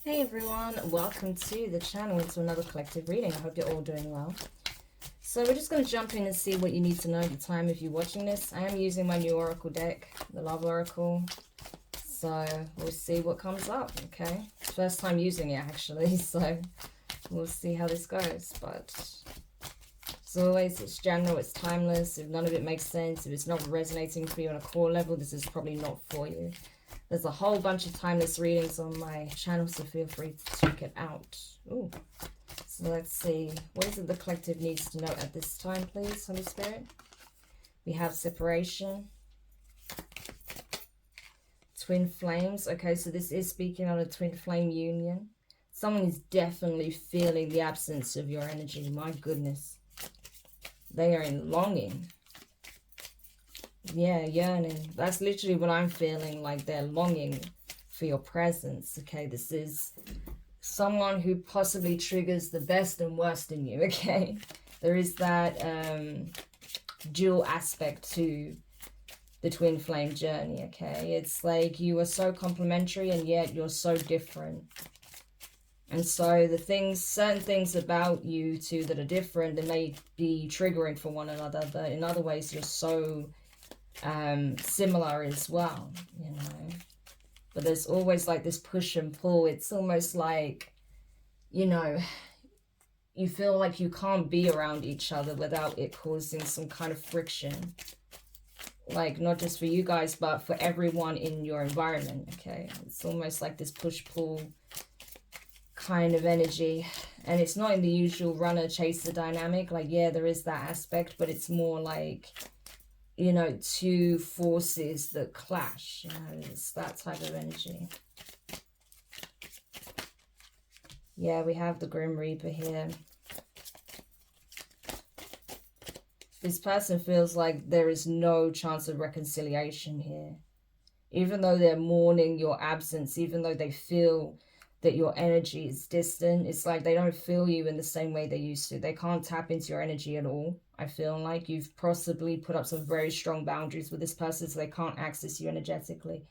Hey everyone, welcome to the channel and to another collective reading. I hope you're all doing well. So we're just going to jump in and see what you need to know at the time if you're watching this. I am using my new oracle deck, the Love Oracle. So we'll see what comes up, okay? First time using it actually, so we'll see how this goes. But as always, it's general, it's timeless. If none of it makes sense, if it's not resonating for you on a core level, this is probably not for you. There's a whole bunch of timeless readings on my channel, so feel free to check it out. Ooh. So let's see. What is it the collective needs to know at this time, please, Holy Spirit? We have separation. Twin flames. Okay, so this is speaking on a twin flame union. Someone is definitely feeling the absence of your energy. My goodness. They are in longing. Yeah, yearning. That's literally what I'm feeling, like they're longing for your presence. Okay, this is someone who possibly triggers the best and worst in you. Okay, there is that dual aspect to the twin flame journey. Okay, it's like you are so complementary and yet you're so different. And so the things, certain things about you two that are different, they may be triggering for one another, but in other ways you're so similar as well, you know. But there's always like this push and pull. It's almost like, you know, you feel like you can't be around each other without it causing some kind of friction, like not just for you guys but for everyone in your environment. Okay, it's almost like this push-pull kind of energy, and it's not in the usual runner chaser dynamic. Like, yeah, there is that aspect, but it's more like, you know, two forces that clash, you know, it's that type of energy. Yeah, we have the Grim Reaper here. This person feels like there is no chance of reconciliation here. Even though they're mourning your absence, even though they feel that your energy is distant, it's like they don't feel you in the same way they used to. They can't tap into your energy at all. I feel like you've possibly put up some very strong boundaries with this person, so they can't access you energetically.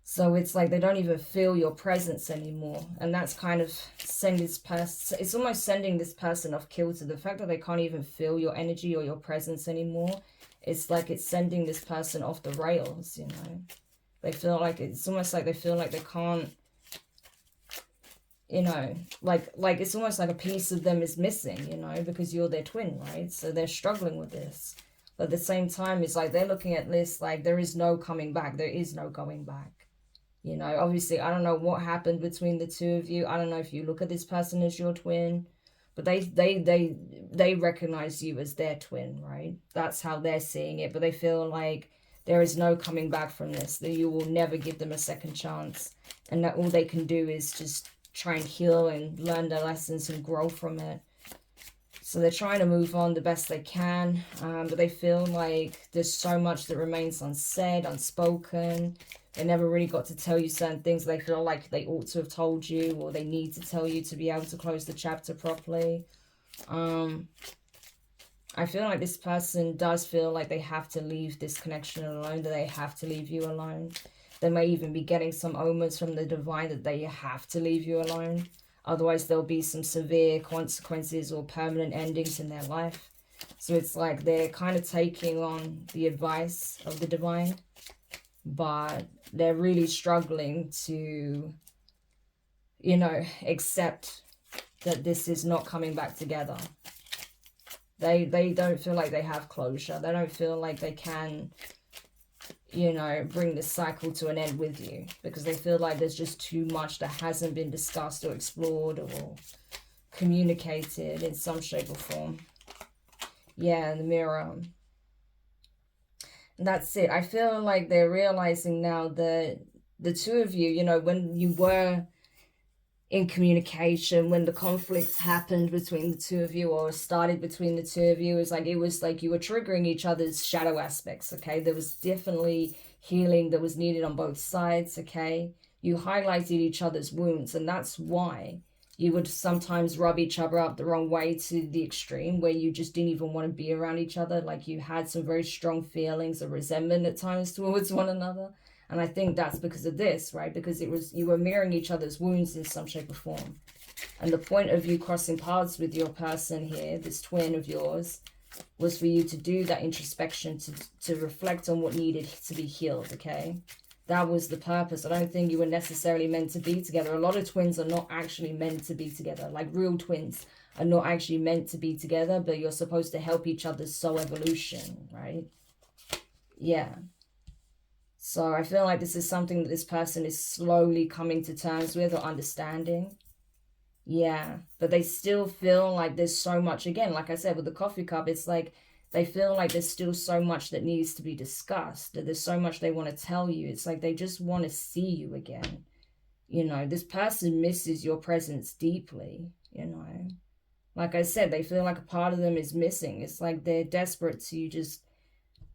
So it's like they don't even feel your presence anymore. And that's kind of sending this person, it's almost sending this person off kilter. The fact that they can't even feel your energy or your presence anymore, it's like it's sending this person off the rails, you know. They feel like, it's almost like they feel like they can't, you know, like it's almost like a piece of them is missing, you know, because you're their twin, right? So they're struggling with this. But at the same time, it's like they're looking at this like there is no coming back. There is no going back. You know, obviously, I don't know what happened between the two of you. I don't know if you look at this person as your twin, but they recognize you as their twin, right? That's how they're seeing it. But they feel like there is no coming back from this, that you will never give them a second chance, and that all they can do is just try and heal and learn their lessons and grow from it. So they're trying to move on the best they can, but they feel like there's so much that remains unsaid, unspoken. They never really got to tell you certain things they feel like they ought to have told you, or they need to tell you to be able to close the chapter properly. I feel like this person does feel like they have to leave this connection alone, that they have to leave you alone. They may even be getting some omens from the divine that they have to leave you alone. Otherwise, there'll be some severe consequences or permanent endings in their life. So it's like they're kind of taking on the advice of the divine, but they're really struggling to, you know, accept that this is not coming back together. They don't feel like they have closure. They don't feel like they can, you know, bring this cycle to an end with you, because they feel like there's just too much that hasn't been discussed or explored or communicated in some shape or form. Yeah, in the mirror. And that's it. I feel like they're realizing now that the two of you, you know, when you were in communication, when the conflict happened between the two of you, or started between the two of you, it was like you were triggering each other's shadow aspects. Okay, there was definitely healing that was needed on both sides. Okay, you highlighted each other's wounds, and that's why you would sometimes rub each other up the wrong way to the extreme, where you just didn't even want to be around each other. Like you had some very strong feelings of resentment at times towards one another. And I think that's because of this, right? Because you were mirroring each other's wounds in some shape or form. And the point of you crossing paths with your person here, this twin of yours, was for you to do that introspection, to reflect on what needed to be healed, okay? That was the purpose. I don't think you were necessarily meant to be together. A lot of twins are not actually meant to be together. Like real twins are not actually meant to be together, but you're supposed to help each other's soul evolution, right? Yeah. So I feel like this is something that this person is slowly coming to terms with or understanding. Yeah, but they still feel like there's so much, again, like I said, with the coffee cup, it's like they feel like there's still so much that needs to be discussed, that there's so much they want to tell you. It's like they just want to see you again. You know, this person misses your presence deeply, you know. Like I said, they feel like a part of them is missing. It's like they're desperate to just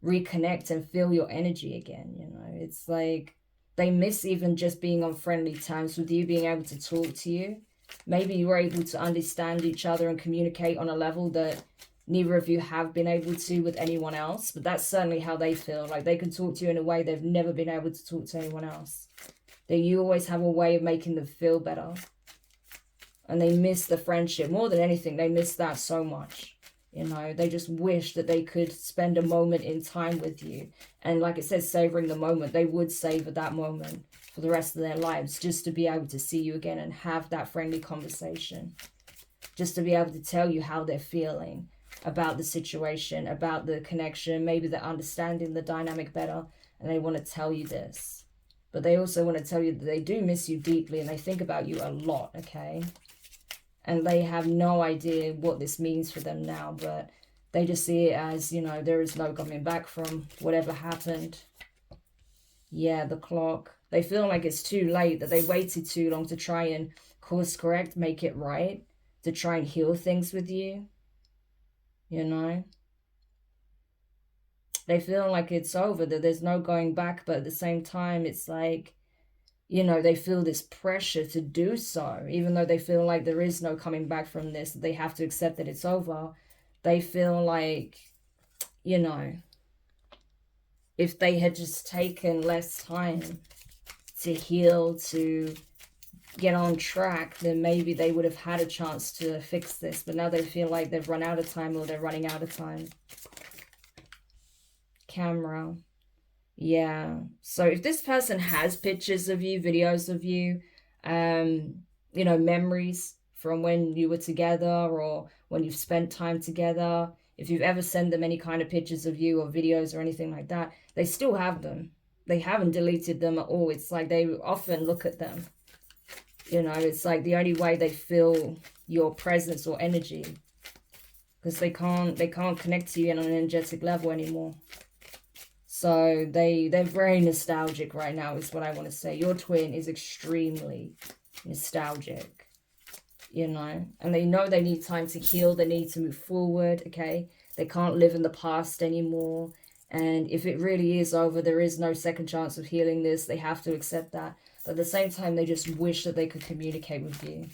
reconnect and feel your energy again, you know. It's like they miss even just being on friendly terms with you, being able to talk to you. Maybe you were able to understand each other and communicate on a level that neither of you have been able to with anyone else. But that's certainly how they feel. Like they can talk to you in a way they've never been able to talk to anyone else. That you always have a way of making them feel better. And they miss the friendship. More than anything, they miss that so much. You know, they just wish that they could spend a moment in time with you. And like it says, savoring the moment, they would savor that moment for the rest of their lives, just to be able to see you again and have that friendly conversation. Just to be able to tell you how they're feeling about the situation, about the connection. Maybe they're understanding the dynamic better and they want to tell you this. But they also want to tell you that they do miss you deeply and they think about you a lot, okay? And they have no idea what this means for them now, but they just see it as, you know, there is no coming back from whatever happened. Yeah, the clock. They feel like it's too late, that they waited too long to try and course correct, make it right, to try and heal things with you, you know. They feel like it's over, that there's no going back, but at the same time, it's like, you know, they feel this pressure to do so, even though they feel like there is no coming back from this, they have to accept that it's over. They feel like, you know, if they had just taken less time to heal, to get on track, then maybe they would have had a chance to fix this. But now they feel like they've run out of time, or they're running out of time. Camera. Yeah. So if this person has pictures of you, videos of you, you know, memories from when you were together or when you've spent time together, if you've ever sent them any kind of pictures of you or videos or anything like that, they still have them. They haven't deleted them at all. It's like they often look at them. You know, it's like the only way they feel your presence or energy, because they can't connect to you on an energetic level anymore. So they're very nostalgic right now, is what I want to say. Your twin is extremely nostalgic, you know, and they know they need time to heal. They need to move forward, okay? They can't live in the past anymore. And if it really is over, there is no second chance of healing this. They have to accept that. But at the same time, they just wish that they could communicate with you.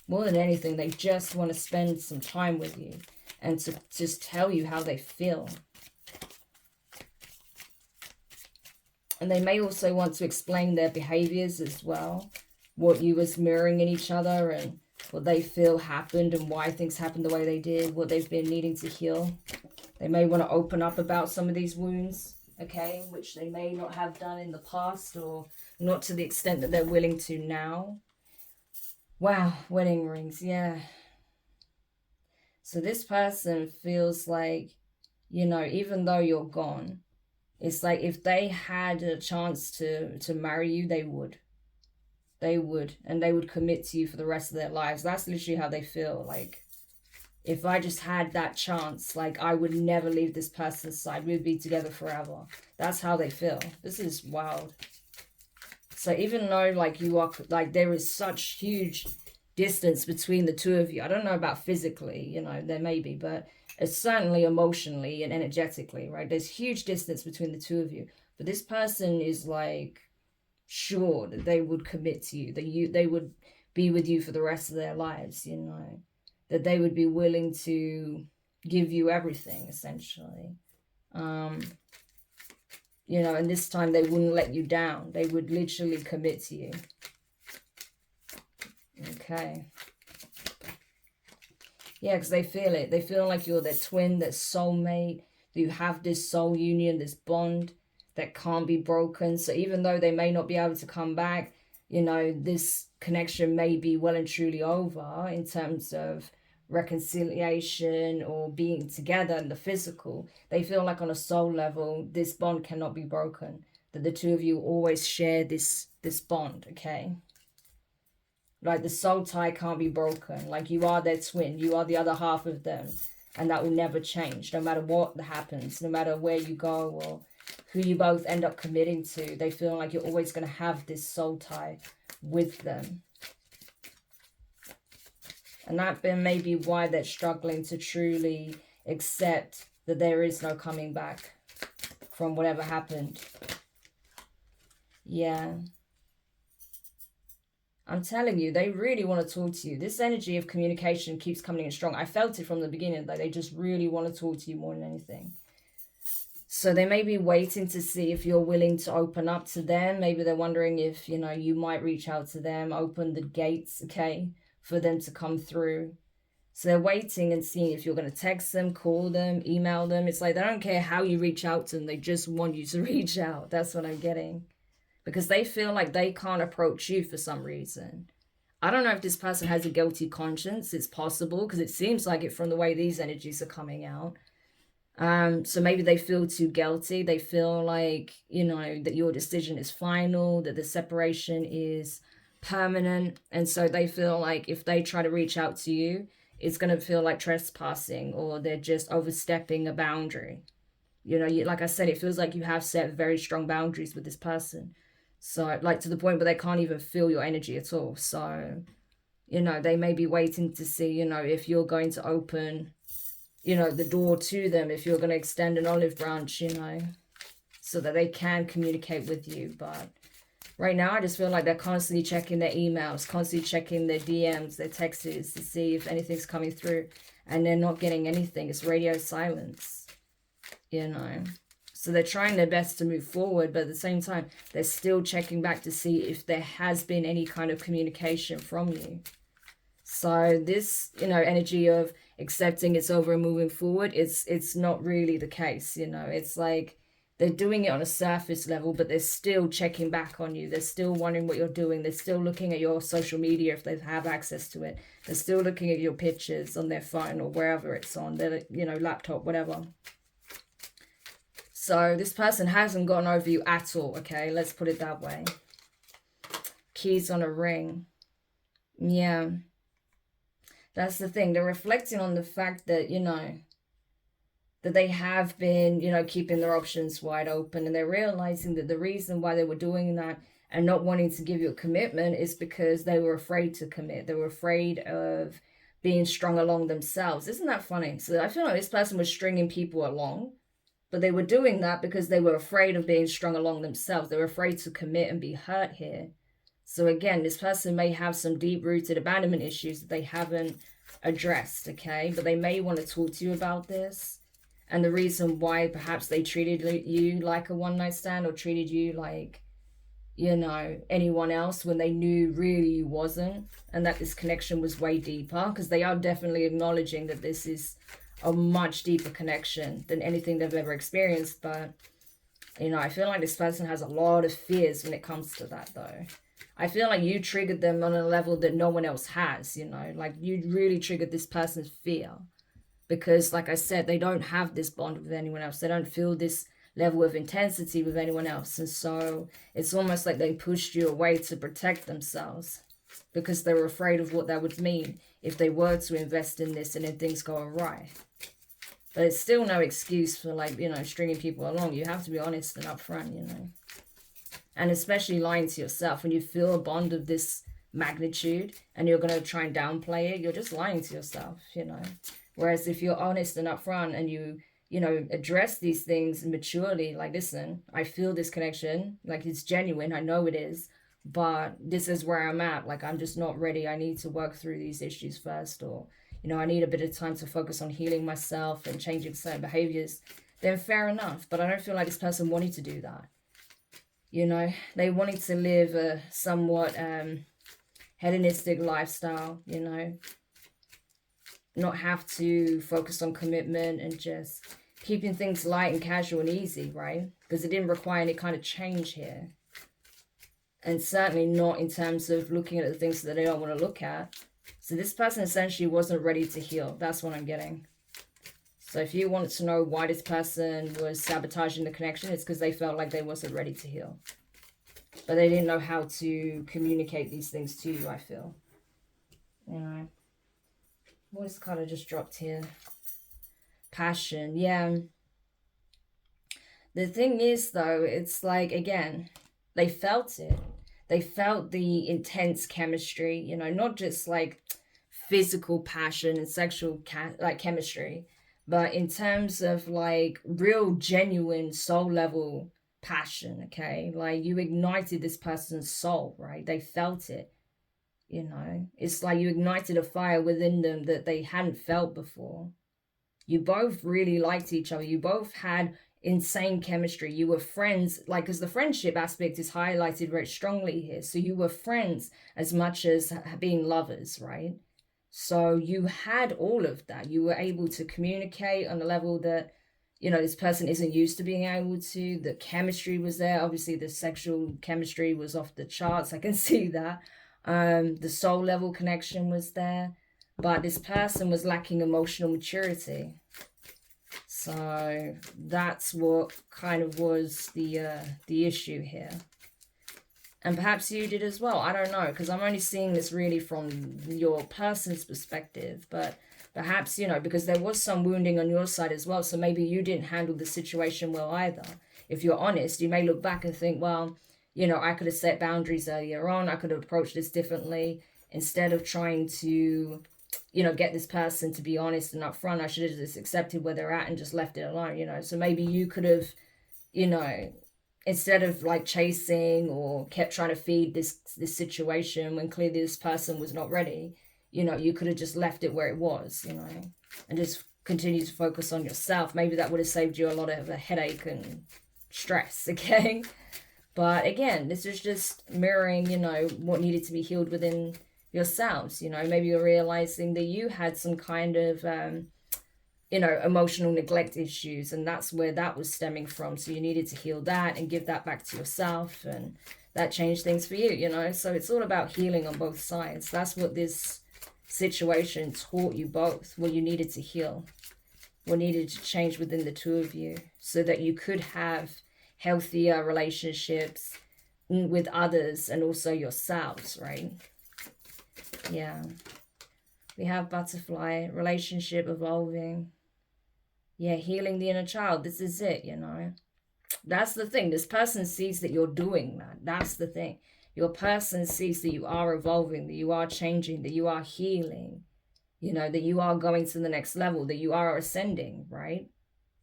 More than anything, they just want to spend some time with you and to just tell you how they feel. And they may also want to explain their behaviors as well, what you was mirroring in each other and what they feel happened and why things happened the way they did, what they've been needing to heal. They may want to open up about some of these wounds, okay, which they may not have done in the past, or not to the extent that they're willing to now. Wow, wedding rings, yeah. So this person feels like, you know, even though you're gone, it's like if they had a chance to marry you, they would. They would. And they would commit to you for the rest of their lives. That's literally how they feel. Like, if I just had that chance, like, I would never leave this person's side. We'd be together forever. That's how they feel. This is wild. So even though, like, you are, like, there is such huge distance between the two of you. I don't know about physically, you know, there may be, but it's certainly emotionally and energetically, right? There's huge distance between the two of you. But this person is, like, sure that they would commit to you, that they would be with you for the rest of their lives, you know, that they would be willing to give you everything, essentially. You you know, and this time they wouldn't let you down. They would literally commit to you. Okay. Yeah, because they feel it. They feel like you're their twin, their soulmate. You have this soul union, this bond that can't be broken. So even though they may not be able to come back, you know, this connection may be well and truly over in terms of reconciliation or being together in the physical. They feel like on a soul level, this bond cannot be broken. That the two of you always share this bond, okay? Like the soul tie can't be broken. Like you are their twin. You are the other half of them. And that will never change, no matter what happens, no matter where you go or who you both end up committing to. They feel like you're always going to have this soul tie with them. And that may be why they're struggling to truly accept that there is no coming back from whatever happened. Yeah. I'm telling you, they really want to talk to you. This energy of communication keeps coming in strong. I felt it from the beginning, that they just really want to talk to you more than anything. So they may be waiting to see if you're willing to open up to them. Maybe they're wondering if, you know, you might reach out to them, open the gates, okay, for them to come through. So they're waiting and seeing if you're going to text them, call them, email them. It's like they don't care how you reach out to them. They just want you to reach out. That's what I'm getting. Because they feel like they can't approach you for some reason. I don't know if this person has a guilty conscience. It's possible because it seems like it from the way these energies are coming out. So maybe they feel too guilty. They feel like, you know, that your decision is final, that the separation is permanent. And so they feel like if they try to reach out to you, it's going to feel like trespassing or they're just overstepping a boundary. You know, like I said, it feels like you have set very strong boundaries with this person. So, like, to the point where they can't even feel your energy at all. So, you know, they may be waiting to see, you know, if you're going to open, you know, the door to them, if you're going to extend an olive branch, you know, so that they can communicate with you. But right now, I just feel like they're constantly checking their emails, constantly checking their DMs, their texts to see if anything's coming through. And they're not getting anything. It's radio silence, you know. So they're trying their best to move forward, but at the same time, they're still checking back to see if there has been any kind of communication from you. So this, you know, energy of accepting it's over and moving forward, it's not really the case, you know. It's like they're doing it on a surface level, but they're still checking back on you. They're still wondering what you're doing. They're still looking at your social media if they have access to it. They're still looking at your pictures on their phone or wherever it's on, their, you know, laptop, whatever. So this person hasn't gotten over you at all, okay? Let's put it that way. Keys on a ring. Yeah. That's the thing. They're reflecting on the fact that, you know, that they have been, you know, keeping their options wide open. And they're realizing that the reason why they were doing that and not wanting to give you a commitment is because they were afraid to commit. They were afraid of being strung along themselves. Isn't that funny? So I feel like this person was stringing people along. But they were doing that because they were afraid of being strung along themselves. They were afraid to commit and be hurt here. So again, this person may have some deep-rooted abandonment issues that they haven't addressed, okay? But they may want to talk to you about this. And the reason why perhaps they treated you like a one-night stand or treated you like, you know, anyone else when they knew really you wasn't. And that this connection was way deeper. Because they are definitely acknowledging that this is a much deeper connection than anything they've ever experienced. But, you know, I feel like this person has a lot of fears when it comes to that, though. I feel like you triggered them on a level that no one else has, you know. Like, you really triggered this person's fear. Because, like I said, they don't have this bond with anyone else. They don't feel this level of intensity with anyone else. And so it's almost like they pushed you away to protect themselves. Because they were afraid of what that would mean if they were to invest in this and then things go awry. But it's still no excuse for, like, you know, stringing people along. You have to be honest and upfront, you know. And especially lying to yourself. When you feel a bond of this magnitude and you're going to try and downplay it, you're just lying to yourself, you know. Whereas if you're honest and upfront and you know, address these things maturely, like, listen, I feel this connection, like, it's genuine, I know it is, but this is where I'm at, like, I'm just not ready, I need to work through these issues first, or, you know, I need a bit of time to focus on healing myself and changing certain behaviors then fair enough. But I don't feel like this person wanted to do that. You know, they wanted to live a somewhat hedonistic lifestyle, you know, not have to focus on commitment and just keeping things light and casual and easy, right? Because it didn't require any kind of change here. And certainly not in terms of looking at the things that they don't want to look at. So this person essentially wasn't ready to heal. That's what I'm getting. So if you wanted to know why this person was sabotaging the connection, it's because they felt like they wasn't ready to heal. But they didn't know how to communicate these things to you, I feel. You know. Voice card just dropped here. Passion, yeah. The thing is, though, it's like, again, they felt it. They felt the intense chemistry, you know, not just like physical passion and sexual chemistry, but in terms of like real, genuine soul level passion, okay? Like you ignited this person's soul, right? They felt it, you know? It's like you ignited a fire within them that they hadn't felt before. You both really liked each other. You both had insane chemistry. You were friends, like, because the friendship aspect is highlighted very strongly here. So you were friends as much as being lovers, right? So you had all of that. You were able to communicate on a level that, you know, this person isn't used to being able to. The chemistry was there. Obviously, the sexual chemistry was off the charts. I can see that. The soul level connection was there. But this person was lacking emotional maturity. So that's what kind of was the issue here. And perhaps you did as well. I don't know, because I'm only seeing this really from your person's perspective. But perhaps, you know, because there was some wounding on your side as well. So maybe you didn't handle the situation well either. If you're honest, you may look back and think, well, you know, I could have set boundaries earlier on. I could have approached this differently. Instead of trying to, you know, get this person to be honest and upfront, I should have just accepted where they're at and just left it alone, you know. So maybe you could have, you know, instead of like chasing or kept trying to feed this situation when clearly this person was not ready, you know, you could have just left it where it was, you know, and just continue to focus on yourself. Maybe that would have saved you a lot of a headache and stress, okay? But again, this is just mirroring, you know, what needed to be healed within yourselves. You know, maybe you're realizing that you had some kind of you know, emotional neglect issues, and that's where that was stemming from. So you needed to heal that and give that back to yourself, and that changed things for you, you know. So it's all about healing on both sides. That's what this situation taught you both, what you needed to heal, what needed to change within the two of you so that you could have healthier relationships with others and also yourselves, right? Yeah. We have butterfly, relationship evolving. Yeah, healing the inner child. This is it, you know. That's the thing. This person sees that you're doing that. That's the thing. Your person sees that you are evolving, that you are changing, that you are healing, you know, that you are going to the next level, that you are ascending, right?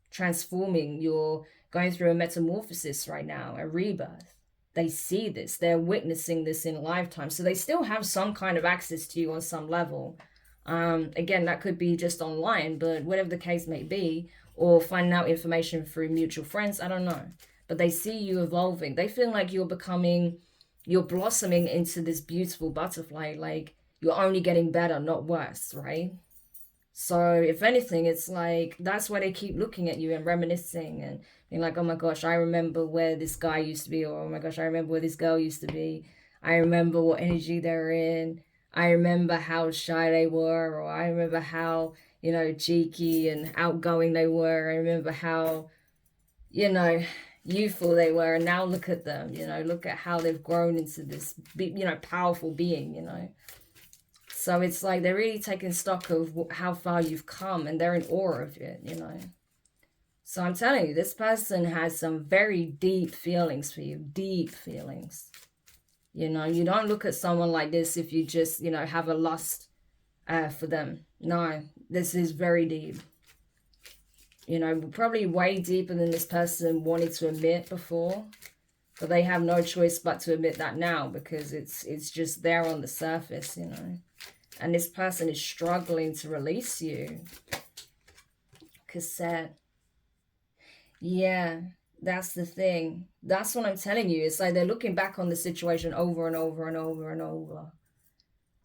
Transforming. You're going through a metamorphosis right now, a rebirth. They see this. They're witnessing this in lifetime. So they still have some kind of access to you on some level. Again, that could be just online, but whatever the case may be, or finding out information through mutual friends, I don't know. But they see you evolving. They feel like you're blossoming into this beautiful butterfly. Like you're only getting better, not worse, right? So if anything, it's like, that's why they keep looking at you and reminiscing and being like, oh my gosh, I remember where this guy used to be, or oh my gosh, I remember where this girl used to be. I remember what energy they're in. I remember how shy they were, or I remember how, you know, cheeky and outgoing they were. I remember how, you know, youthful they were. And now look at them, you know, look at how they've grown into this, you know, powerful being, you know. So it's like they're really taking stock of how far you've come, and they're in awe of it, you know. So I'm telling you, this person has some very deep feelings for you, deep feelings. You know, you don't look at someone like this if you just, you know, have a lust for them. No, this is very deep. You know, probably way deeper than this person wanted to admit before. But they have no choice but to admit that now, because it's just there on the surface, you know. And this person is struggling to release you. Cassette. Yeah, that's the thing. That's what I'm telling you. It's like they're looking back on the situation over and over and over and over.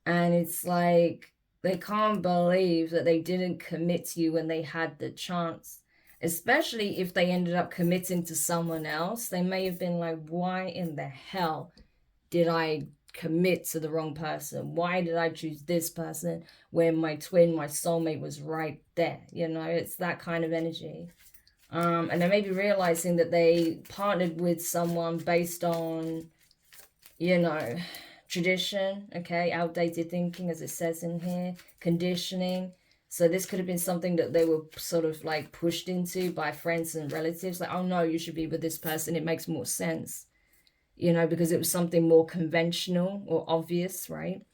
And it's like they can't believe that they didn't commit to you when they had the chance. Especially if they ended up committing to someone else. They may have been like, why in the hell did I commit to the wrong person? Why did I choose this person when my twin, my soulmate was right there? You know, it's that kind of energy. And they may be realizing that they partnered with someone based on, you know, tradition, okay, outdated thinking, as it says in here, conditioning. So this could have been something that they were sort of like pushed into by friends and relatives, like, oh no, you should be with this person, it makes more sense, you know, because it was something more conventional or obvious, right?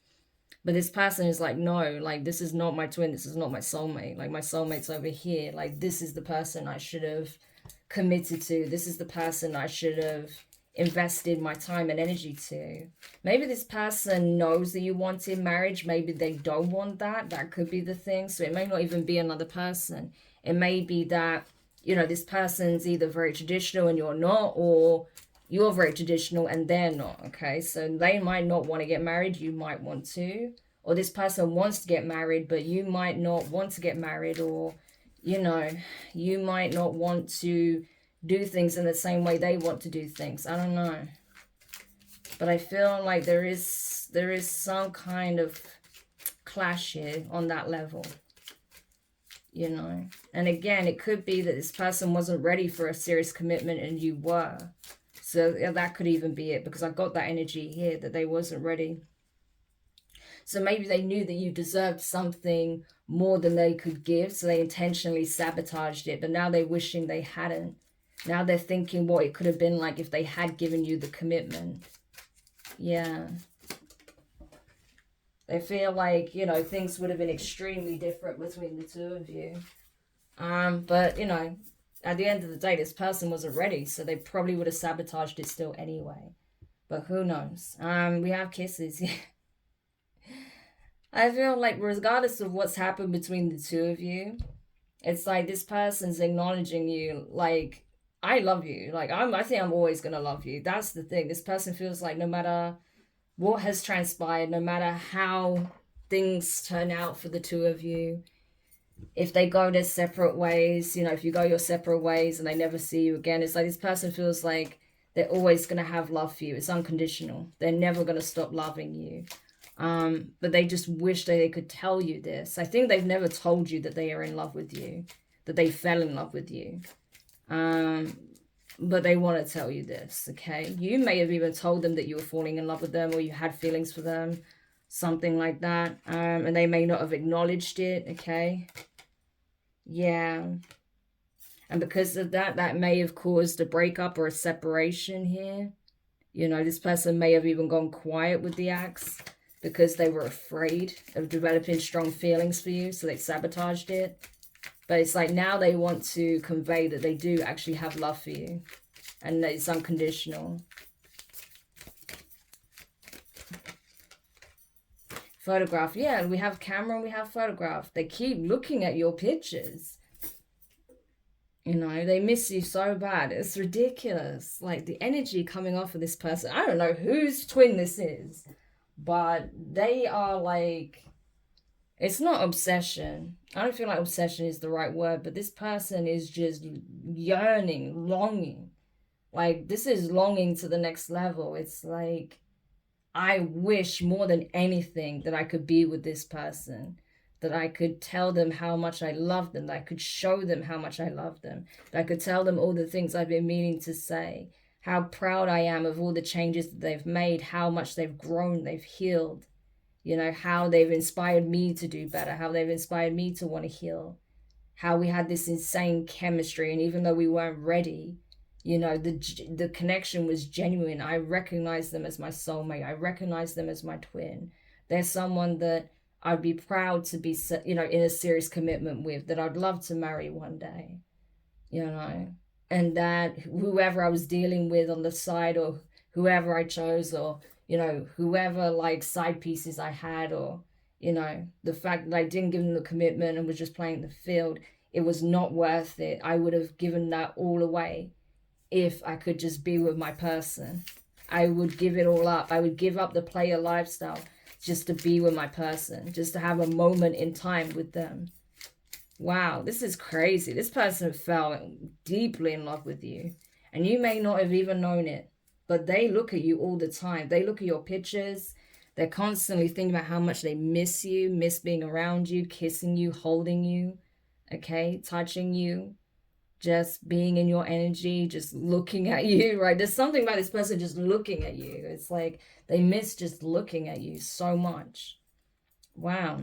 But this person is like, no, like, this is not my twin, this is not my soulmate, like, my soulmate's over here, like, this is the person I should have committed to, this is the person I should have invested my time and energy to. Maybe this person knows that you wanted marriage, maybe they don't want that, that could be the thing. So it may not even be another person, it may be that, you know, this person's either very traditional and you're not, or you're very traditional and they're not, okay? So they might not want to get married, you might want to, or this person wants to get married but you might not want to get married, or, you know, you might not want to do things in the same way they want to do things. I don't know. But I feel like there is some kind of clash here on that level, you know. And again, it could be that this person wasn't ready for a serious commitment and you were. So yeah, that could even be it, because I got that energy here that they wasn't ready. So maybe they knew that you deserved something more than they could give, so they intentionally sabotaged it, but now they're wishing they hadn't. Now they're thinking what it could have been like if they had given you the commitment. Yeah. They feel like, you know, things would have been extremely different between the two of you. But, you know, at the end of the day, this person wasn't ready, so they probably would have sabotaged it still anyway. But who knows? We have kisses. I feel like regardless of what's happened between the two of you, it's like this person's acknowledging you, like, I love you. Like, I think I'm always gonna love you. That's the thing. This person feels like no matter what has transpired, no matter how things turn out for the two of you, if they go their separate ways, you know, if you go your separate ways and they never see you again, it's like this person feels like they're always gonna have love for you. It's unconditional. They're never gonna stop loving you. But they just wish that they could tell you this. I think they've never told you that they are in love with you, that they fell in love with you. But they want to tell you this, okay? You may have even told them that you were falling in love with them or you had feelings for them, something like that. And they may not have acknowledged it, okay? Yeah. And because of that, that may have caused a breakup or a separation here. You know, this person may have even gone quiet with the axe because they were afraid of developing strong feelings for you, so they sabotaged it. But it's like now they want to convey that they do actually have love for you and that it's unconditional. Photograph. Yeah, we have camera and we have photograph. They keep looking at your pictures. You know, they miss you so bad. It's ridiculous. Like the energy coming off of this person. I don't know whose twin this is, but they are like, it's not obsession. I don't feel like obsession is the right word, but this person is just yearning, longing. Like, this is longing to the next level. It's like, I wish more than anything that I could be with this person, that I could tell them how much I love them, that I could show them how much I love them, that I could tell them all the things I've been meaning to say, how proud I am of all the changes that they've made, how much they've grown, they've healed. You know, how they've inspired me to do better, how they've inspired me to want to heal, how we had this insane chemistry. And even though we weren't ready, you know, the connection was genuine. I recognize them as my soulmate. I recognize them as my twin. They're someone that I'd be proud to be, you know, in a serious commitment with, that I'd love to marry one day, you know. And that whoever I was dealing with on the side, or whoever I chose, or, you know, whoever like side pieces I had, or, you know, the fact that I didn't give them the commitment and was just playing the field, it was not worth it. I would have given that all away if I could just be with my person. I would give it all up. I would give up the player lifestyle just to be with my person, just to have a moment in time with them. Wow, this is crazy. This person fell deeply in love with you, and you may not have even known it, but they look at you all the time. They look at your pictures. They're constantly thinking about how much they miss you, miss being around you, kissing you, holding you, okay, touching you, just being in your energy, just looking at you, right? There's something about this person just looking at you. It's like they miss just looking at you so much. Wow.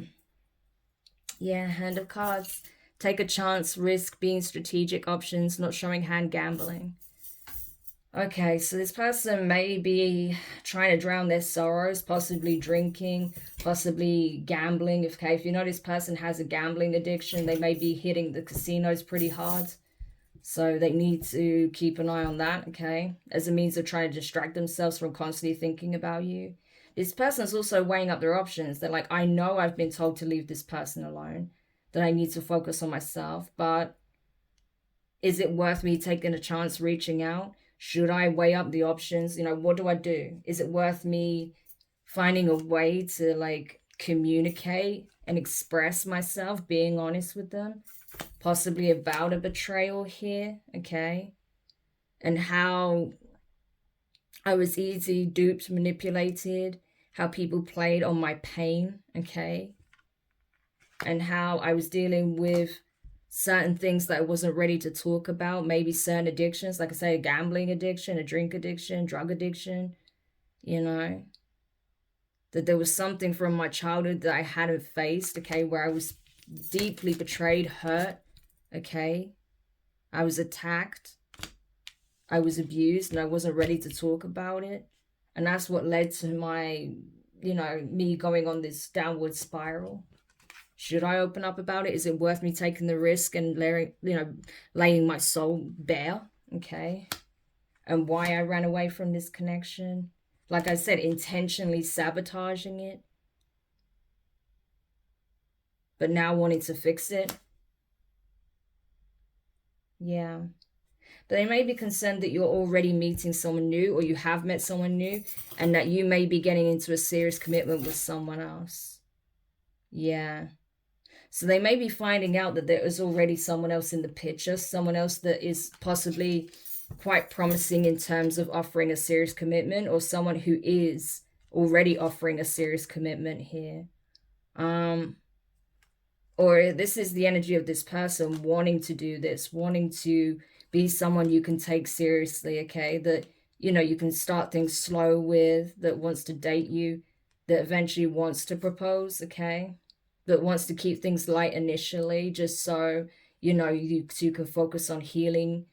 Yeah, hand of cards. Take a chance, risk, being strategic, options, not showing hand, gambling. Okay, so this person may be trying to drown their sorrows, possibly drinking, possibly gambling. Okay, if you know this person has a gambling addiction, they may be hitting the casinos pretty hard. So they need to keep an eye on that, okay, as a means of trying to distract themselves from constantly thinking about you. This person's also weighing up their options. They're like, I know I've been told to leave this person alone, that I need to focus on myself, but is it worth me taking a chance reaching out? Should I weigh up the options? You know, what do I do? Is it worth me finding a way to like communicate and express myself, being honest with them? Possibly about a betrayal here, okay? And how I was easily duped, manipulated, how people played on my pain, okay? And how I was dealing with certain things that I wasn't ready to talk about, maybe certain addictions, like I say, a gambling addiction, a drink addiction, drug addiction, you know? That there was something from my childhood that I hadn't faced, okay, where I was deeply betrayed, hurt, okay? I was attacked, I was abused, and I wasn't ready to talk about it. And that's what led to my, you know, me going on this downward spiral. Should I open up about it? Is it worth me taking the risk and laying my soul bare, okay? And why I ran away from this connection. Like I said, intentionally sabotaging it, but now wanting to fix it. Yeah. But they may be concerned that you're already meeting someone new, or you have met someone new, and that you may be getting into a serious commitment with someone else. Yeah. So they may be finding out that there is already someone else in the picture, someone else that is possibly quite promising in terms of offering a serious commitment, or someone who is already offering a serious commitment here. Or this is the energy of this person wanting to do this, wanting to be someone you can take seriously, okay? That, you know, you can start things slow with, that wants to date you, that eventually wants to propose, okay? That wants to keep things light initially, just so, you know, you can focus on healing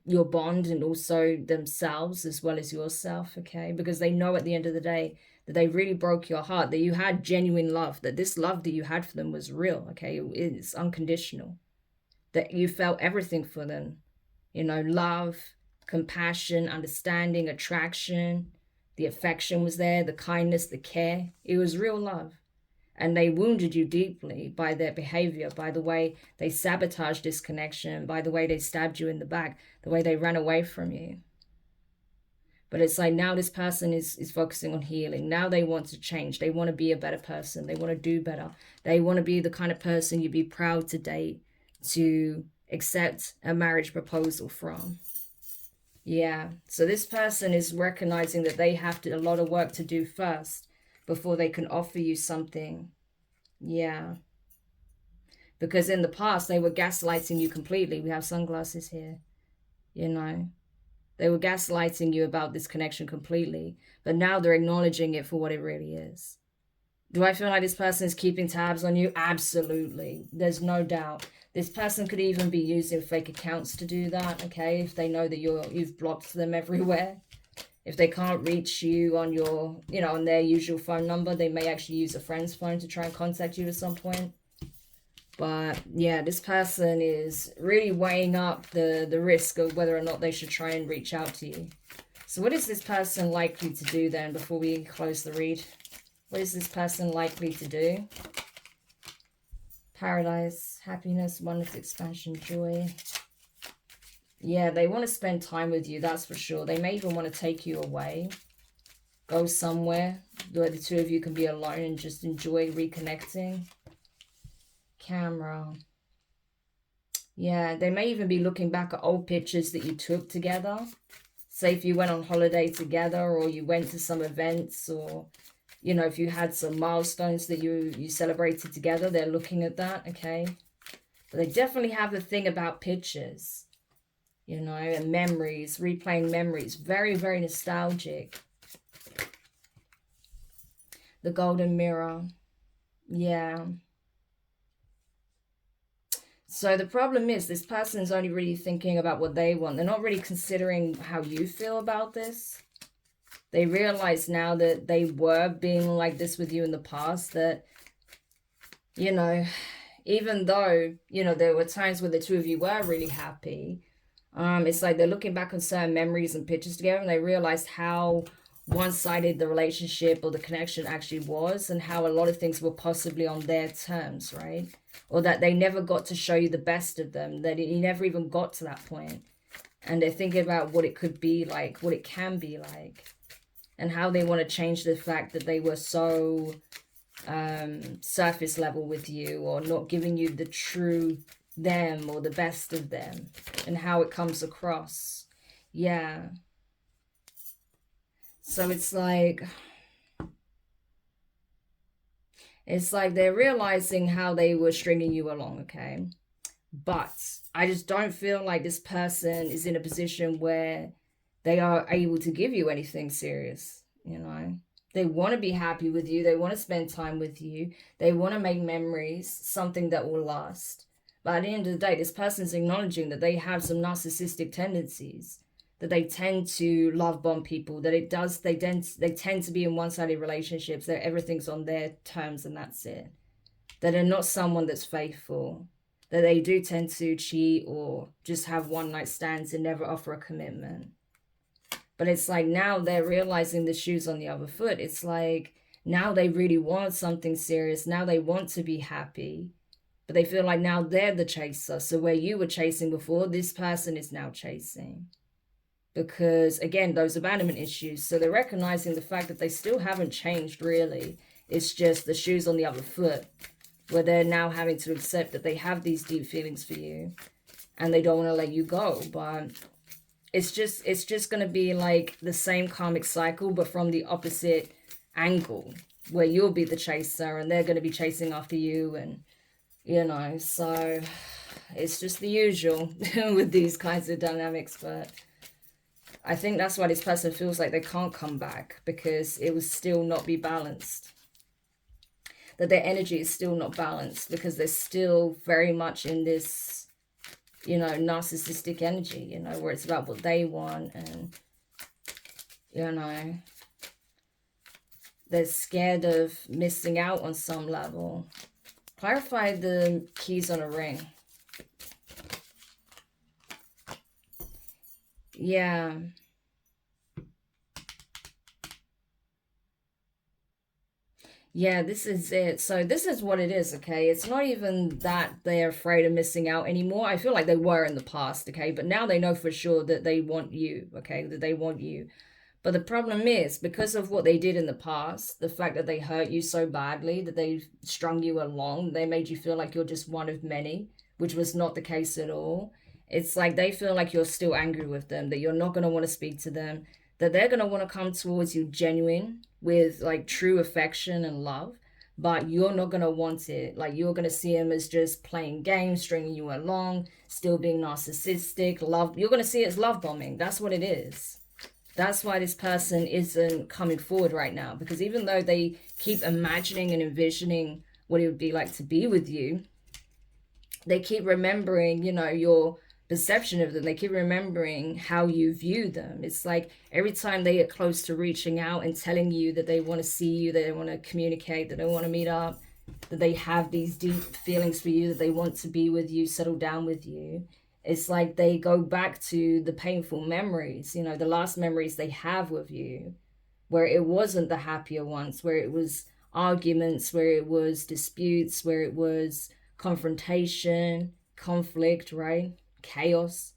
your bond, and also themselves as well as yourself, okay? Because they know at the end of the day that they really broke your heart, that you had genuine love, that this love that you had for them was real, okay? It's unconditional, that you felt everything for them, you know, love, compassion, understanding, attraction, the affection was there, the kindness, the care. It was real love. And they wounded you deeply by their behavior, by the way they sabotaged this connection, by the way they stabbed you in the back, the way they ran away from you. But it's like now this person is focusing on healing. Now they want to change. They want to be a better person. They want to do better. They want to be the kind of person you'd be proud to date, to accept a marriage proposal from. Yeah. So this person is recognizing that they have a lot of work to do first before they can offer you something. Yeah. Because in the past, they were gaslighting you completely. We have sunglasses here, you know. They were gaslighting you about this connection completely. But now they're acknowledging it for what it really is. Do I feel like this person is keeping tabs on you? Absolutely. There's no doubt. This person could even be using fake accounts to do that, okay? If they know that you've blocked them everywhere. If they can't reach you on your, you know, on their usual phone number, they may actually use a friend's phone to try and contact you at some point. But yeah, this person is really weighing up the risk of whether or not they should try and reach out to you. So what is this person likely to do then before we close the read? What is this person likely to do? Paradise, happiness, oneness, expansion, joy. Yeah, they want to spend time with you, that's for sure. They may even want to take you away. Go somewhere where the two of you can be alone and just enjoy reconnecting. Camera. Yeah, they may even be looking back at old pictures that you took together. Say if you went on holiday together, or you went to some events, or, you know, if you had some milestones that you celebrated together, they're looking at that, okay? But they definitely have the thing about pictures, you know, and memories, replaying memories. Very, very nostalgic. The golden mirror. Yeah. So the problem is this person's only really thinking about what they want. They're not really considering how you feel about this. They realize now that they were being like this with you in the past, that, you know, even though, you know, there were times where the two of you were really happy, it's like they're looking back on certain memories and pictures together, and they realized how one-sided the relationship or the connection actually was, and how a lot of things were possibly on their terms, right? Or that they never got to show you the best of them, that you never even got to that point. And they're thinking about what it could be like, what it can be like, and how they want to change the fact that they were so surface level with you, or not giving you the true them or the best of them, and how it comes across. Yeah. So it's like they're realizing how they were stringing you along, okay? But I just don't feel like this person is in a position where they are able to give you anything serious, you know? They want to be happy with you. They want to spend time with you. They want to make memories, something that will last. But at the end of the day, this person's acknowledging that they have some narcissistic tendencies, that they tend to love bomb people, that they tend to be in one-sided relationships, that everything's on their terms and that's it. That they're not someone that's faithful, that they do tend to cheat or just have one-night stands and never offer a commitment. But it's like now they're realizing the shoe's on the other foot. It's like now they really want something serious. Now they want to be happy. But they feel like now they're the chaser. So where you were chasing before, this person is now chasing. Because, again, those abandonment issues. So they're recognizing the fact that they still haven't changed, really. It's just the shoe's on the other foot, where they're now having to accept that they have these deep feelings for you, and they don't want to let you go. But it's just going to be like the same karmic cycle, but from the opposite angle, where you'll be the chaser, and they're going to be chasing after you, and, you know, so it's just the usual with these kinds of dynamics. But I think that's why this person feels like they can't come back, because it will still not be balanced. That their energy is still not balanced, because they're still very much in this, you know, narcissistic energy, you know, where it's about what they want, and, you know, they're scared of missing out on some level. Clarify the keys on a ring. Yeah. Yeah, this is it. So this is what it is, okay? It's not even that they're afraid of missing out anymore. I feel like they were in the past, okay? But now they know for sure that they want you, okay? That they want you. But the problem is, because of what they did in the past, the fact that they hurt you so badly, that they strung you along, they made you feel like you're just one of many, which was not the case at all. It's like they feel like you're still angry with them, that you're not going to want to speak to them, that they're going to want to come towards you genuine, with like true affection and love, but you're not going to want it. Like you're going to see them as just playing games, stringing you along, still being narcissistic, love. You're going to see it as love bombing. That's what it is. That's why this person isn't coming forward right now, because even though they keep imagining and envisioning what it would be like to be with you, they keep remembering, you know, your perception of them. They keep remembering how you view them. It's like every time they get close to reaching out and telling you that they want to see you, that they want to communicate, that they want to meet up, that they have these deep feelings for you, that they want to be with you, settle down with you, it's like they go back to the painful memories, you know, the last memories they have with you, where it wasn't the happier ones, where it was arguments, where it was disputes, where it was confrontation, conflict, right? Chaos.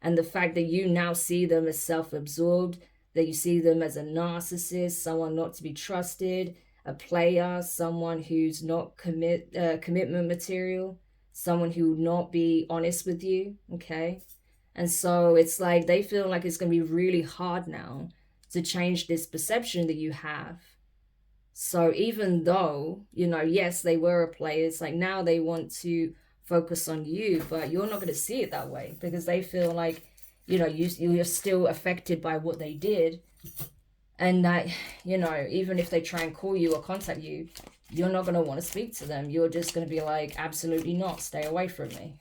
And the fact that you now see them as self-absorbed, that you see them as a narcissist, someone not to be trusted, a player, someone who's not commitment material, someone who will not be honest with you, okay? And so it's like they feel like it's going to be really hard now to change this perception that you have. So even though, you know, yes, they were a player, it's like now they want to focus on you, but you're not going to see it that way because they feel like, you know, you're still affected by what they did. And that, you know, even if they try and call you or contact you, you're not going to want to speak to them. You're just going to be like, absolutely not, stay away from me.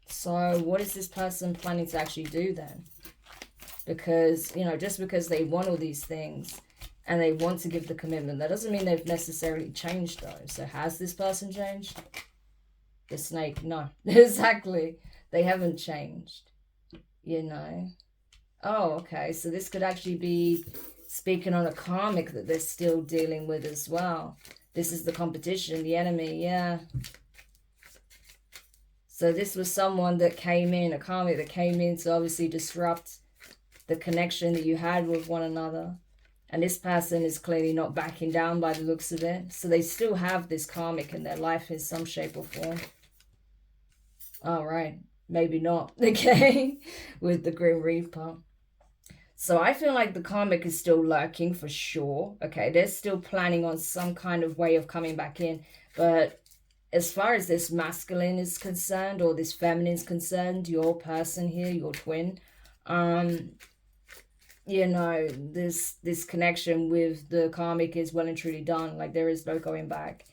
So what is this person planning to actually do then? Because, you know, just because they want all these things and they want to give the commitment, that doesn't mean they've necessarily changed though. So has this person changed? The snake, no. Exactly. They haven't changed, you know. Oh, okay. So this could actually be speaking on a karmic that they're still dealing with as well. This is the competition, the enemy, yeah. So this was someone that came in, a karmic that came in to obviously disrupt the connection that you had with one another. And this person is clearly not backing down by the looks of it. So they still have this karmic in their life in some shape or form. All right. Maybe not. Okay. With the Grim Reaper. So I feel like the karmic is still lurking for sure. Okay. They're still planning on some kind of way of coming back in. But as far as this masculine is concerned, or this feminine is concerned, your person here, your twin, you know, this connection with the karmic is well and truly done. Like there is no going back.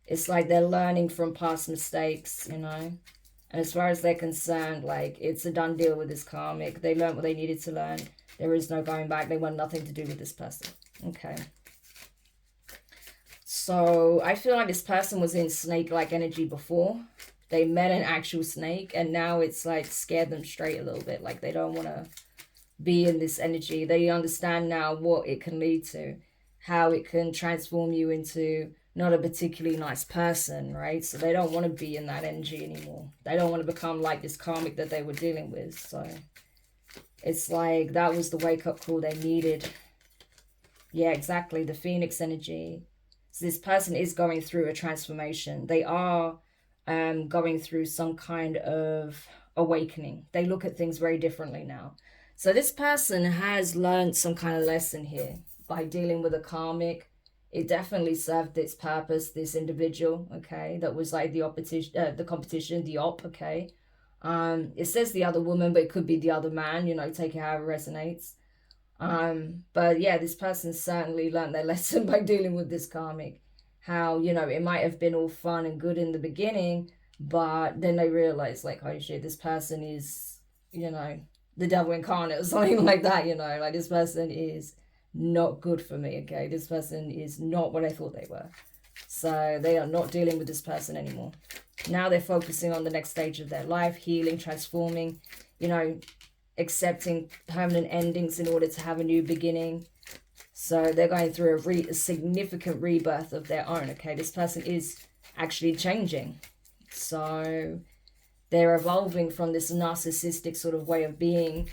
It's like they're learning from past mistakes, you know. And as far as they're concerned, like it's a done deal with this karmic. They learned what they needed to learn. There is no going back. They want nothing to do with this person. Okay. So I feel like this person was in snake-like energy before. They met an actual snake and now it's like scared them straight a little bit. Like they don't want to be in this energy. They understand now what it can lead to, how it can transform you into not a particularly nice person, right? So they don't want to be in that energy anymore. They don't want to become like this karmic that they were dealing with. So it's like that was the wake-up call they needed. Yeah, exactly. The Phoenix energy. So this person is going through a transformation. They are going through some kind of awakening. They look at things very differently now. So this person has learned some kind of lesson here by dealing with a karmic. It definitely served its purpose, this individual, okay, that was like the opposition, the competition, the op, okay. It says the other woman, but it could be the other man, you know, take it however it resonates. But yeah, this person certainly learned their lesson by dealing with this karmic. How, you know, it might have been all fun and good in the beginning, but then they realized like, oh shit, this person is, you know, the devil incarnate or something like that, you know, like this person is not good for me, okay? This person is not what I thought they were. So they are not dealing with this person anymore. Now they're focusing on the next stage of their life, healing, transforming, you know, accepting permanent endings in order to have a new beginning. So they're going through a significant rebirth of their own, okay? This person is actually changing. So they're evolving from this narcissistic sort of way of being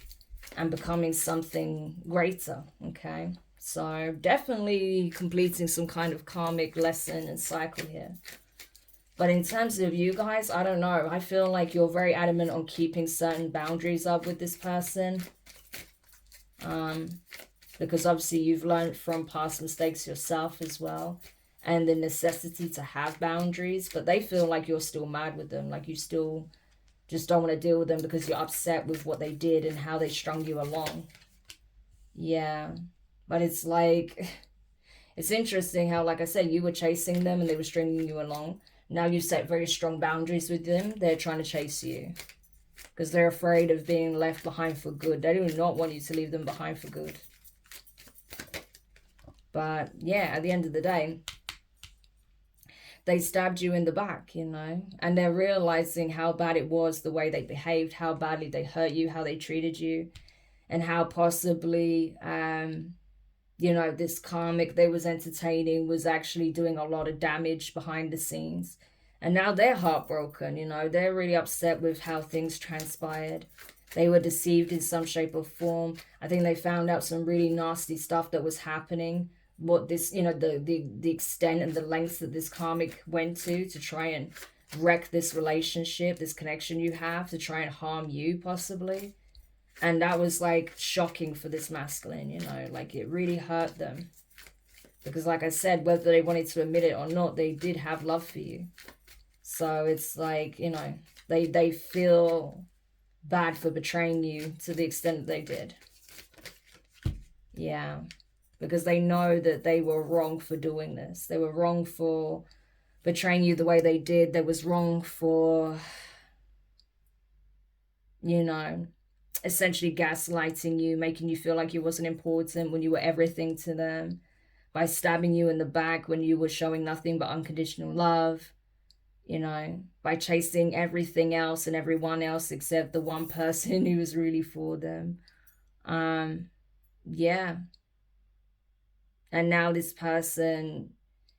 and becoming something greater, okay? So definitely completing some kind of karmic lesson and cycle here. But in terms of you guys, I don't know. I feel like you're very adamant on keeping certain boundaries up with this person. Because obviously you've learned from past mistakes yourself as well. And the necessity to have boundaries. But they feel like you're still mad with them. Like you still just don't want to deal with them because you're upset with what they did and how they strung you along. Yeah. But it's like, it's interesting how, like I said, you were chasing them and they were stringing you along. Now you set very strong boundaries with them. They're trying to chase you because they're afraid of being left behind for good. They do not want you to leave them behind for good. But yeah, at the end of the day, they stabbed you in the back, you know, and they're realizing how bad it was, the way they behaved, how badly they hurt you, how they treated you, and how possibly, you know, this karmic they was entertaining was actually doing a lot of damage behind the scenes. And now they're heartbroken, you know, they're really upset with how things transpired. They were deceived in some shape or form. I think they found out some really nasty stuff that was happening. What this, you know, the extent and the lengths that this karmic went to try and wreck this relationship, this connection you have, to try and harm you possibly. And that was like shocking for this masculine, you know, like it really hurt them. Because like I said, whether they wanted to admit it or not, they did have love for you. So it's like, you know, they feel bad for betraying you to the extent that they did. Yeah. Because they know that they were wrong for doing this. They were wrong for betraying you the way they did. They was wrong for, you know, essentially gaslighting you, making you feel like you wasn't important when you were everything to them, by stabbing you in the back when you were showing nothing but unconditional love, you know, by chasing everything else and everyone else except the one person who was really for them. Yeah. And now this person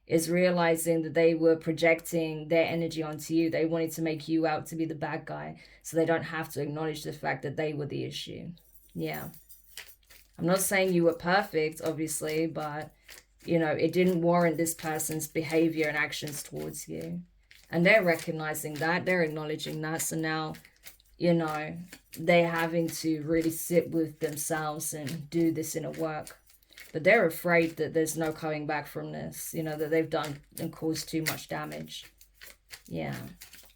is realizing that they were projecting their energy onto you. They wanted to make you out to be the bad guy, so they don't have to acknowledge the fact that they were the issue. Yeah. I'm not saying you were perfect, obviously, but, you know, it didn't warrant this person's behavior and actions towards you. And they're recognizing that. They're acknowledging that. So now, you know, they're having to really sit with themselves and do this inner work. But they're afraid that there's no coming back from this, you know, that they've done and caused too much damage. Yeah.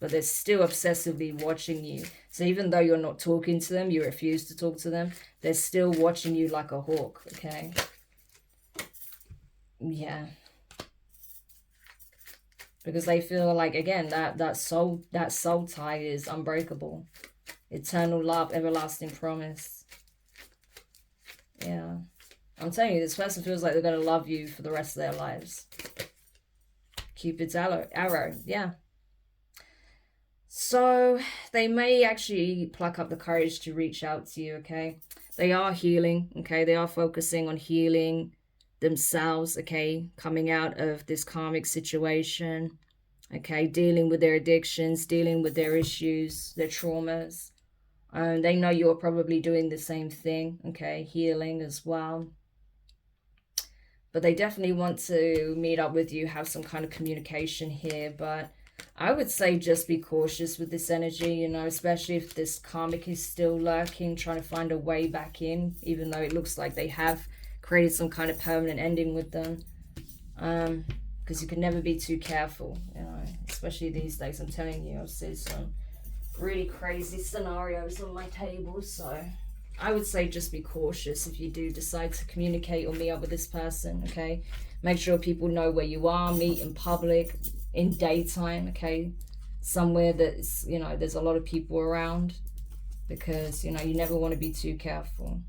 But they're still obsessively watching you. So even though you're not talking to them, you refuse to talk to them, they're still watching you like a hawk, okay? Yeah. Because they feel like, again, that soul tie is unbreakable. Eternal love, everlasting promise. Yeah. I'm telling you, this person feels like they're going to love you for the rest of their lives. Cupid's arrow, yeah. So they may actually pluck up the courage to reach out to you, okay? They are healing, okay? They are focusing on healing themselves, okay? Coming out of this karmic situation, okay? Dealing with their addictions, dealing with their issues, their traumas. They know you're probably doing the same thing, okay? Healing as well. But they definitely want to meet up with you, have some kind of communication here. But I would say just be cautious with this energy, you know, especially if this karmic is still lurking, trying to find a way back in, even though it looks like they have created some kind of permanent ending with them. Because you can never be too careful, you know, especially these days. I'm telling you, I've seen some really crazy scenarios on my table, so I would say just be cautious if you do decide to communicate or meet up with this person, okay? Make sure people know where you are, meet in public, in daytime, okay? Somewhere that's, you know, there's a lot of people around, because, you know, you never want to be too careful.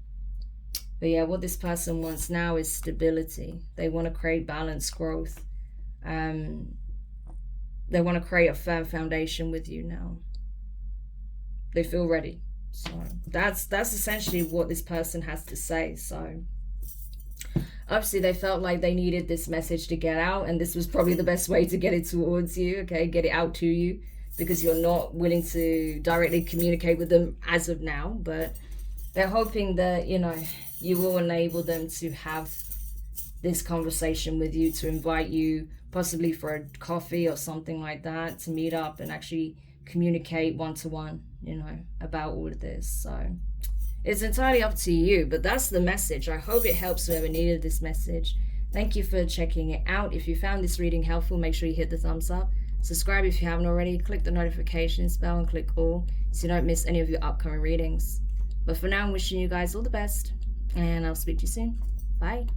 But yeah, what this person wants now is stability. They want to create balance, growth. They want to create a firm foundation with you now. They feel ready. So that's essentially what this person has to say. So obviously they felt like they needed this message to get out, and this was probably the best way to get it towards you, okay? Get it out to you, because you're not willing to directly communicate with them as of now. But they're hoping that, you know, you will enable them to have this conversation with you, to invite you possibly for a coffee or something like that, to meet up and actually communicate one-to-one, you know, about all of this. So it's entirely up to you, but that's the message. I hope it helps whoever needed this message. Thank you for checking it out. If you found this reading helpful, make sure you hit the thumbs up. Subscribe if you haven't already. Click the notifications bell and click all, so you don't miss any of your upcoming readings. But for now, I'm wishing you guys all the best, and I'll speak to you soon. Bye.